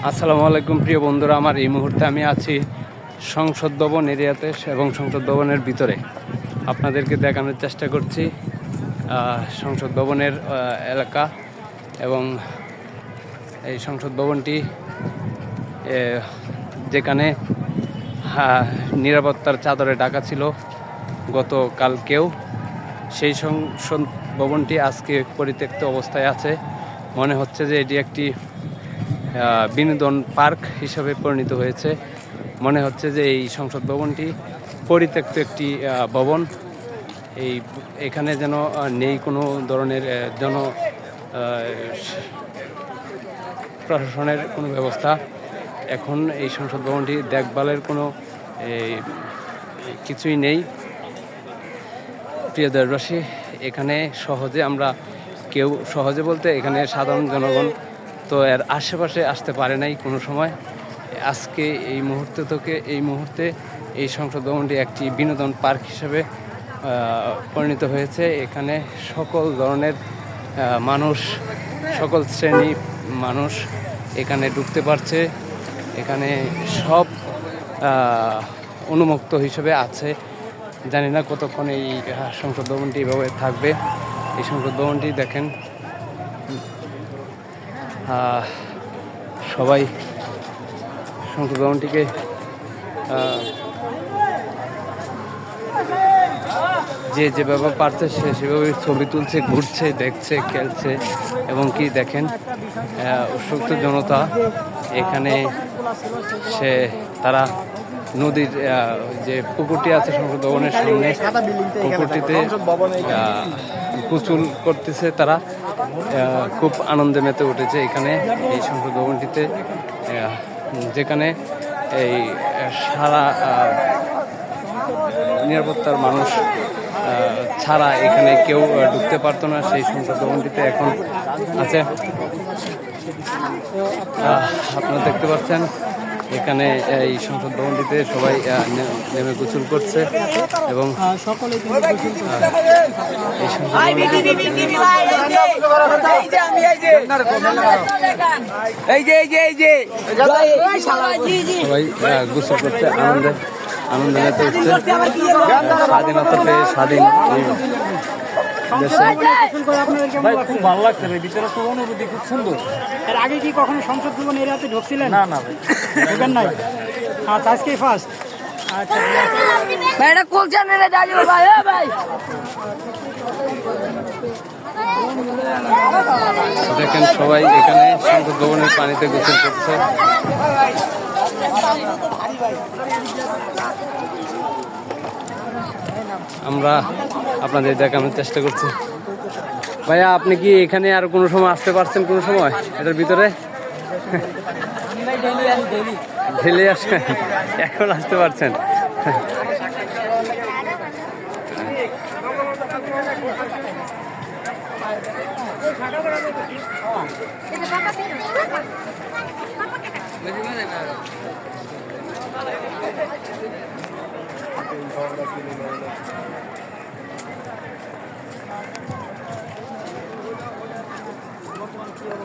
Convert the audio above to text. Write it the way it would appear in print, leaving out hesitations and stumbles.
আসসালামু আলাইকুম প্রিয় বন্ধুরা, আমার এই মুহূর্তে আমি আছি সংসদ ভবন এরিয়াতে এবং সংসদ ভবনের ভিতরে আপনাদেরকে দেখানোর চেষ্টা করছি সংসদ ভবনের এলাকা। এবং এই সংসদ ভবনটি যেখানে নিরাপত্তার চাদরে ঢাকা ছিল গতকালকেও, সেই সংসদ ভবনটি আজকে পরিত্যক্ত অবস্থায় আছে। মনে হচ্ছে যে এটি একটি বিনোদন পার্ক হিসাবে পরিণত হয়েছে। মনে হচ্ছে যে এই সংসদ ভবনটি পরিত্যক্ত একটি ভবন। এখানে যেন নেই কোনো ধরনের প্রশাসনের কোনো ব্যবস্থা। এখন এই সংসদ ভবনটি দেখভালের কোনো কিছুই নেই। প্রিয় দেশবাসী, এখানে সহজে বলতে এখানে সাধারণ জনগণ তো এর আশেপাশে আসতে পারে নাই কোনো সময়। আজকে এই মুহূর্তে এই সংসদ ভবনটি একটি বিনোদন পার্ক হিসেবে পরিণত হয়েছে। এখানে সকল ধরনের মানুষ, সকল শ্রেণীর মানুষ এখানে ঢুকতে পারছে। এখানে সব উন্মুক্ত হিসেবে আছে। জানি না কতক্ষণ এই সংসদ ভবনটি এভাবে থাকবে। এই সংসদ ভবনটি দেখেন, সবাই সংসদ ভবনটিকে যেভাবে পারছে সেভাবে ছবি তুলছে, ঘুরছে, দেখছে, খেলছে। এবং কি দেখেন, উৎসুক জনতা এখানে তারা নদীর যে পুকুরটি আছে সংসদ ভবনের সামনে, পুকুরটিতে গোসল করতেছে। তারা খুব আনন্দে মেতে উঠেছে এখানে এই সংসদ ভবনটিতে, যেখানে এই সারা নিরাপত্তার মানুষ ছাড়া এখানে কেউ ঢুকতে পারতো না। সেই সংসদ ভবনটিতে এখন আছে। আপনারা দেখতে পাচ্ছেন এখানে এই সংসদ ভবনটিতে সবাই নেমে গোসল করছে এবং সবাই গোসল করছে, আনন্দ নিতে হচ্ছে। স্বাধীনতা পেয়ে স্বাধীন খুব ভালো লাগছে ভাই, ভিতরে খুব অনুভূতি খুব সুন্দর। এর আগে কি কখনো সংসদ ভবন এরিয়াতে ঢুকছিলেন? না না ভাই, ঢুকেন নাই। আচ্ছা, আজকেই ফার্স্ট। আচ্ছা ভাই, এটা কোন চ্যানেলে দাঁড়িয়ে ভাই? ভাই দেখেন সবাই এখানে সংসদ ভবনের পানিতে গোসল করছে। আমরা আপনাদের দেখানোর চেষ্টা করছি। ভাইয়া, আপনি কি এখানে আর কোনো সময় আসতে পারছেন? কোনো সময় এটার ভিতরে ঢেলে আসেন, এখন আসতে পারছেন?